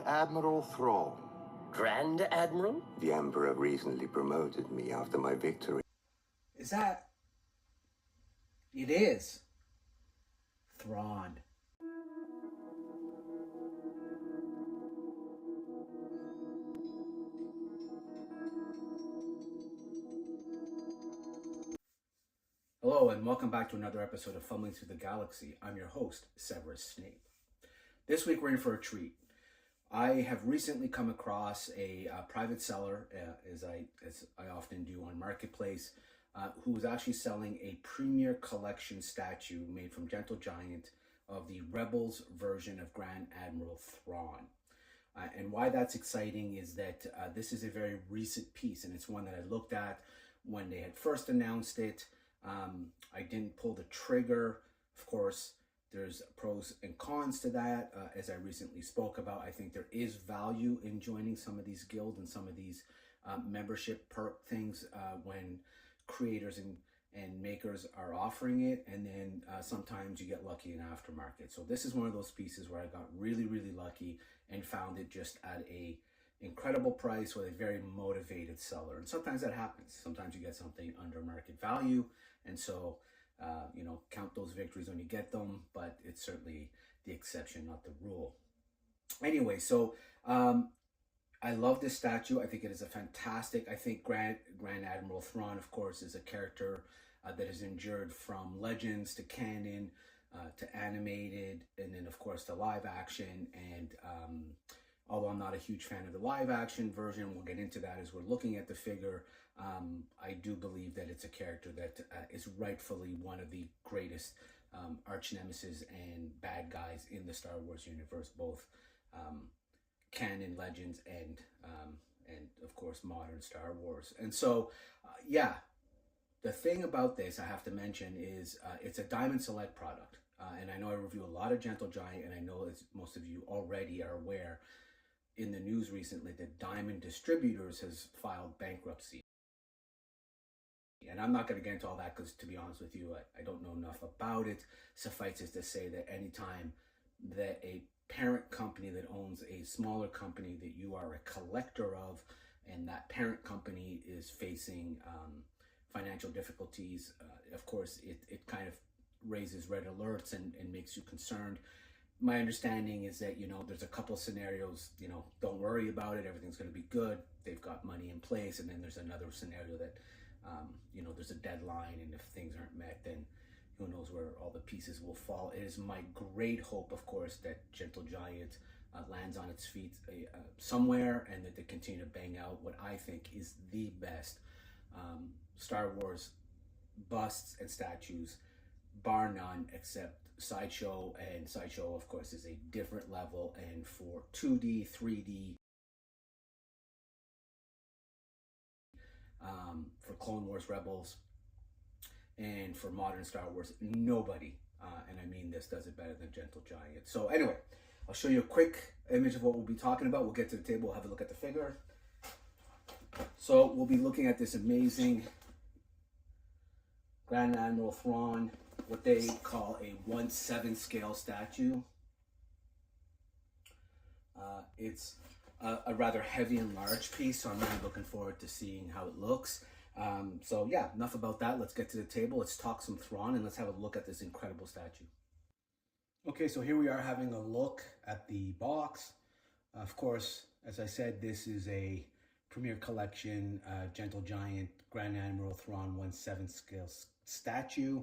Admiral Thrawn. Grand Admiral? The Emperor recently promoted me after my victory. Is that... It is. Thrawn. Hello and welcome back to another episode of Fumbling Through the Galaxy. I'm your host, Severus Snape. This week we're in for a treat. I have recently come across a private seller, as I often do on Marketplace, who was actually selling a premier collection statue made from Gentle Giant of the Rebels version of Grand Admiral Thrawn. And why that's exciting is that this is a very recent piece, and it's one that I looked at when they had first announced it. I didn't pull the trigger. Of course, there's pros and cons to that. As I recently spoke about, I think there is value in joining some of these guilds and some of these membership perk things when creators and makers are offering it. And then sometimes you get lucky in aftermarket. So this is one of those pieces where I got really, really lucky and found it just at a incredible price with a very motivated seller. And sometimes that happens. Sometimes you get something under market value. And so, count those victories when you get them, but it's certainly the exception, not the rule. Anyway, so I love this statue. I think it is a fantastic, I think Grand Admiral Thrawn, of course, is a character that has endured from Legends to canon to animated, and then, of course, to live action. And although I'm not a huge fan of the live action version, we'll get into that as we're looking at the figure. I do believe that it's a character that is rightfully one of the greatest arch nemesis and bad guys in the Star Wars universe, both canon, Legends, and of course modern Star Wars. And so, the thing about this I have to mention is it's a Diamond Select product, and I know I review a lot of Gentle Giant, and I know as most of you already are aware, in the news recently that Diamond Distributors has filed bankruptcy. And I'm not going to get into all that because, to be honest with you, I don't know enough about it. Suffice it to say that anytime that a parent company that owns a smaller company that you are a collector of, and that parent company is facing financial difficulties, of course, it kind of raises red alerts and makes you concerned. My understanding is that, there's a couple scenarios, don't worry about it, everything's going to be good, they've got money in place. And then there's another scenario that, there's a deadline, and if things aren't met, then who knows where all the pieces will fall. It is my great hope, of course, that Gentle Giant lands on its feet somewhere, and that they continue to bang out what I think is the best Star Wars busts and statues, bar none, except Sideshow. And Sideshow, of course, is a different level, and for 2D, 3D, for Clone Wars Rebels, and for modern Star Wars, nobody, and I mean this, does it better than Gentle Giant. So anyway, I'll show you a quick image of what we'll be talking about. We'll get to the table, we'll have a look at the figure. So we'll be looking at this amazing Grand Admiral Thrawn, what they call a 1/7 scale statue. It's a rather heavy and large piece, so I'm really looking forward to seeing how it looks. So yeah, enough about that. Let's get to the table. Let's talk some Thrawn, and let's have a look at this incredible statue. Okay, so here we are having a look at the box. Of course, as I said, this is a Premier Collection Gentle Giant Grand Admiral Thrawn 1/7 scale statue.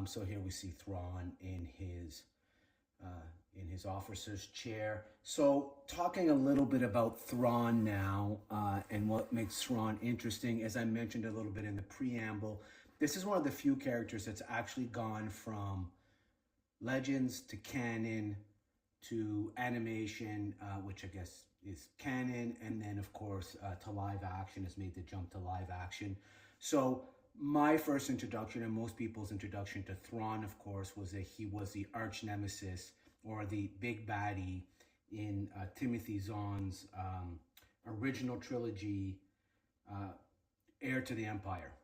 So here we see Thrawn in his officer's chair. So talking a little bit about Thrawn now, and what makes Thrawn interesting, as I mentioned a little bit in the preamble, this is one of the few characters that's actually gone from Legends to canon to animation, which I guess is canon, and then of course to live action, has made the jump to live action. So my first introduction, and most people's introduction to Thrawn, of course, was that he was the arch nemesis, or the big baddie, in Timothy Zahn's original trilogy, Heir to the Empire.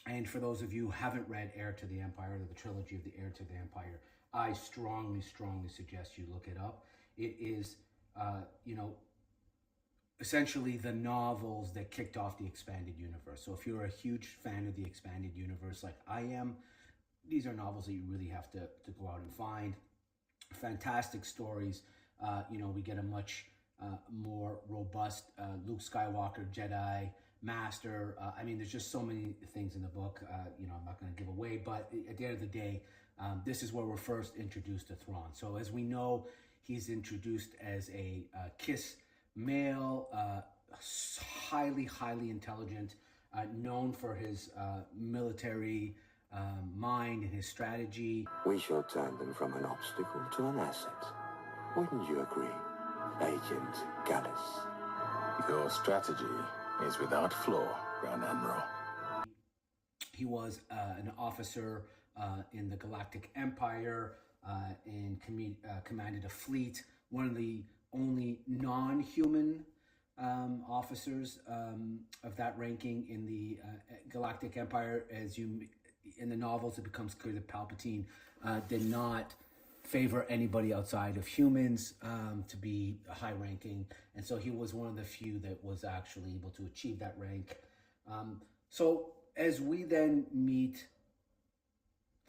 And for those of you who haven't read Heir to the Empire, or the trilogy of the Heir to the Empire, I strongly suggest you look it up. It is, you know, essentially the novels that kicked off the expanded universe. So if you're a huge fan of the expanded universe like I am, these are novels that you really have to go out and find. Fantastic stories. You know, we get a much more robust Luke Skywalker, Jedi, Master. I mean, there's just so many things in the book, you know, I'm not going to give away, but at the end of the day, this is where we're first introduced to Thrawn. So as we know, he's introduced as a Kiss male, highly intelligent, known for his military mind and his strategy. We shall turn them from an obstacle to an asset. Wouldn't you agree, Agent Gallus? Your strategy is without flaw, Grand Admiral. He was an officer in the Galactic Empire and commanded a fleet, one of the only non-human officers of that ranking in the Galactic Empire. As you, in the novels, it becomes clear that Palpatine did not favor anybody outside of humans to be high ranking, and so he was one of the few that was actually able to achieve that rank. So as we then meet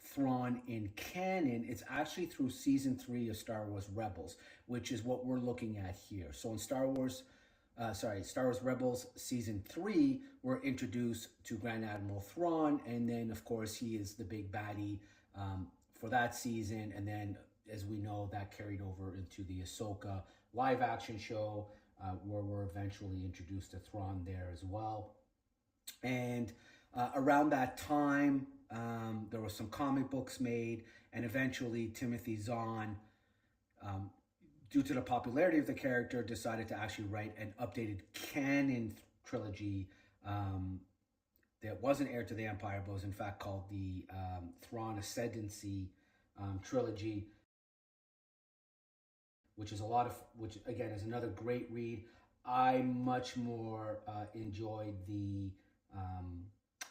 Thrawn in canon, it's actually through season 3 of Star Wars Rebels, which is what we're looking at here. So in Star Wars Rebels season 3, we're introduced to Grand Admiral Thrawn, and then of course he is the big baddie for that season. And then, as we know, that carried over into the Ahsoka live action show, where we're eventually introduced to Thrawn there as well. And around that time, there were some comic books made, and eventually Timothy Zahn, due to the popularity of the character, decided to actually write an updated canon trilogy that wasn't heir to the Empire, but was in fact called the Thrawn Ascendancy trilogy, which again is another great read. I much more enjoyed the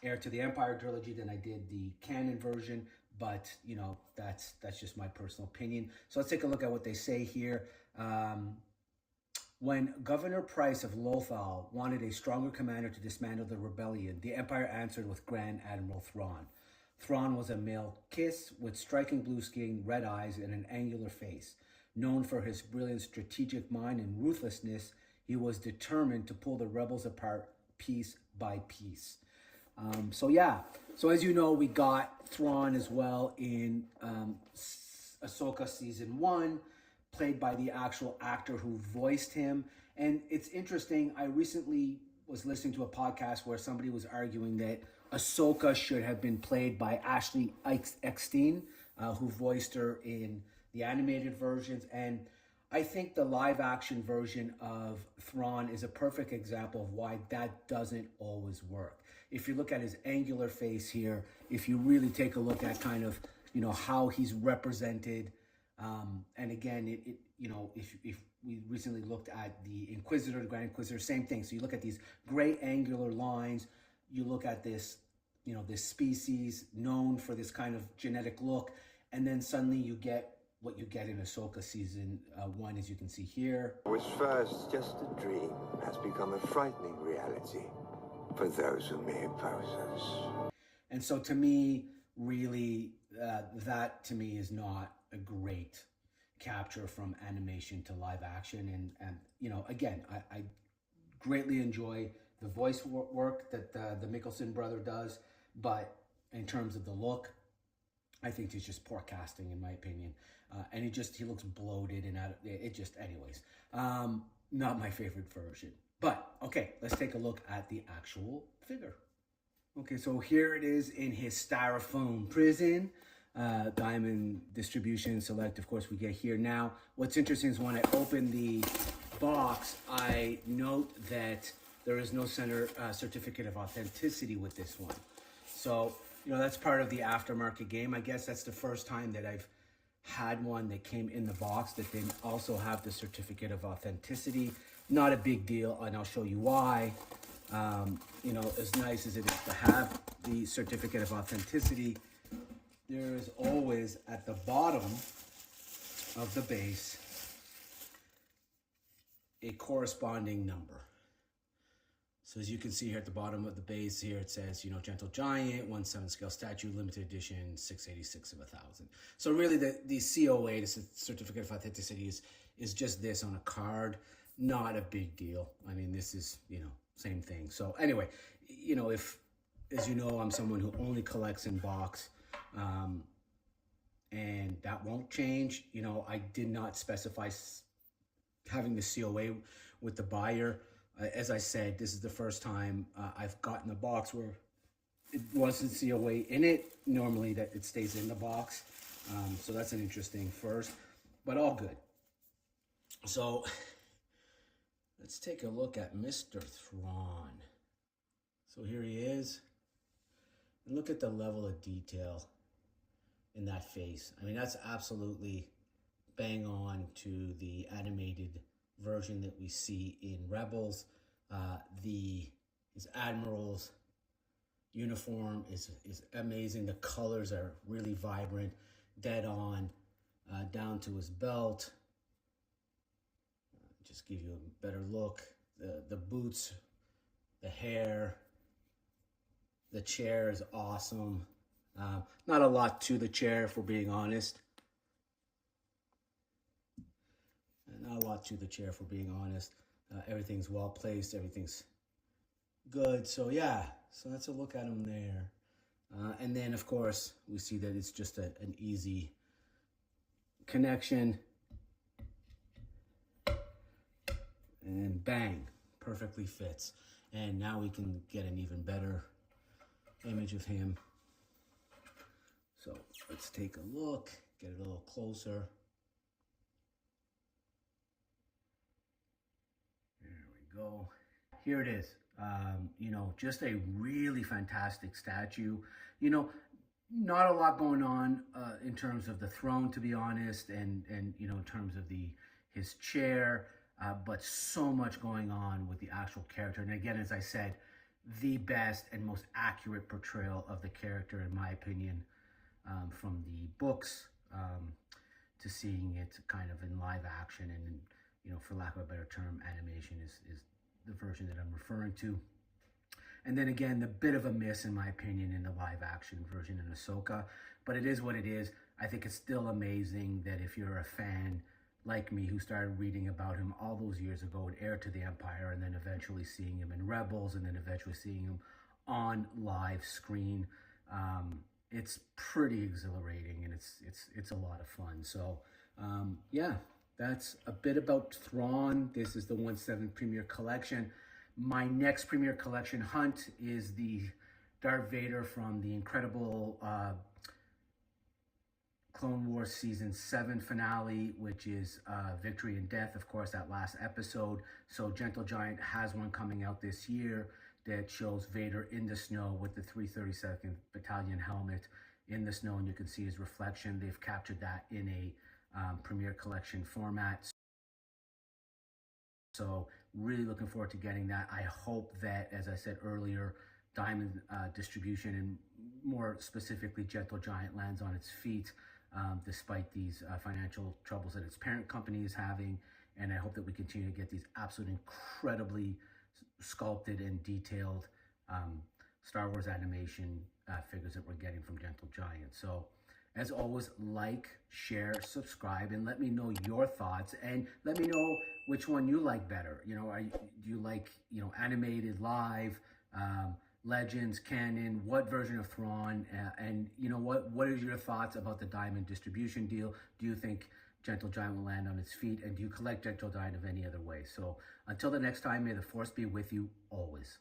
Heir to the Empire trilogy than I did the canon version, but you know, that's just my personal opinion. So let's take a look at what they say here. When Governor Price of Lothal wanted a stronger commander to dismantle the rebellion, the Empire answered with Grand Admiral Thrawn. Thrawn was a male Kiss with striking blue skin, red eyes, and an angular face. Known for his brilliant strategic mind and ruthlessness, he was determined to pull the rebels apart piece by piece. So as you know, we got Thrawn as well in Ahsoka season 1, played by the actual actor who voiced him. And it's interesting, I recently was listening to a podcast where somebody was arguing that Ahsoka should have been played by Ashley Eckstein, who voiced her in the animated versions. And I think the live action version of Thrawn is a perfect example of why that doesn't always work. If you look at his angular face here, if you really take a look at kind of, you know, how he's represented, and again, you know, if we recently looked at the Inquisitor, the Grand Inquisitor, same thing. So you look at these great angular lines, you look at this, you know, this species known for this kind of genetic look, and then suddenly you get what you get in Ahsoka season 1, as you can see here. What was first just a dream has become a frightening reality for those who may oppose us. And so to me, really, that to me is not a great capture from animation to live action. And you know, again, I greatly enjoy the voice work that the Mikkelsen brother does, but in terms of the look, I think it's just poor casting, in my opinion. And he looks bloated and anyways, not my favorite version. But okay, let's take a look at the actual figure. Okay, so here it is in his styrofoam prison. Diamond distribution select, of course, we get here. Now, what's interesting is when I open the box, I note that there is no certificate of authenticity with this one. So, you know, that's part of the aftermarket game. I guess that's the first time that I've had one that came in the box that didn't also have the certificate of authenticity. Not a big deal, and I'll show you why. You know, as nice as it is to have the certificate of authenticity, there is always at the bottom of the base a corresponding number. So as you can see here at the bottom of the base here, it says, you know, Gentle Giant, 1/7 scale statue, limited edition, 686 of 1,000. So really the COA, the Certificate of Authenticity, is just this on a card. Not a big deal. I mean, this is, you know, same thing. So anyway, you know, if, as you know, I'm someone who only collects in box, and that won't change. You know, I did not specify having the COA with the buyer. As I said, this is the first time I've gotten a box where it wasn't COA in it. Normally that it stays in the box. So that's an interesting first, but all good. So let's take a look at Mr. Thrawn. So here he is. And look at the level of detail in that face. I mean, that's absolutely bang on to the animated version that we see in Rebels. His Admiral's uniform is amazing. The colors are really vibrant, dead on, down to his belt. Just give you a better look. The boots, the hair, the chair is awesome. Not a lot to the chair, if we're being honest. Not a lot to the chair, if we're being honest. Everything's well placed. Everything's good. So yeah, so that's a look at him there. And then, of course, we see that it's just an easy connection. And bang, perfectly fits. And now we can get an even better image of him. So let's take a look, get it a little closer. There we go. Here it is. You know, just a really fantastic statue. You know, not a lot going on in terms of the throne, to be honest, and you know, in terms of his chair, but so much going on with the actual character. And again, as I said, the best and most accurate portrayal of the character, in my opinion, from the books to seeing it kind of in live action, and you know, for lack of a better term, animation is the version that I'm referring to. And then again, the bit of a miss, in my opinion, in the live action version in Ahsoka, but it is what it is. I think it's still amazing that if you're a fan like me who started reading about him all those years ago in Heir to the Empire, and then eventually seeing him in Rebels, and then eventually seeing him on live screen, it's pretty exhilarating, and it's a lot of fun. So yeah, that's a bit about Thrawn. This is the 1/7 Premier Collection. My next Premier Collection hunt is the Darth Vader from the incredible Clone Wars Season 7 finale, which is Victory and Death, of course, that last episode. So Gentle Giant has one coming out this year that shows Vader in the snow with the 332nd Battalion helmet in the snow, and you can see his reflection. They've captured that in a Premier Collection format. So really looking forward to getting that. I hope that, as I said earlier, Diamond distribution, and more specifically Gentle Giant, lands on its feet despite these financial troubles that its parent company is having. And I hope that we continue to get these absolutely incredibly sculpted and detailed Star Wars animation figures that we're getting from Gentle Giant. So as always, like, share, subscribe, and let me know your thoughts, and let me know which one you like better. You know, do you like, you know, animated, live, Legends, canon? What version of Thrawn? And you know, what are your thoughts about the Diamond distribution deal? Do you think Gentle Giant will land on its feet? And do you collect Gentle Giant of any other way? So until the next time, may the Force be with you always.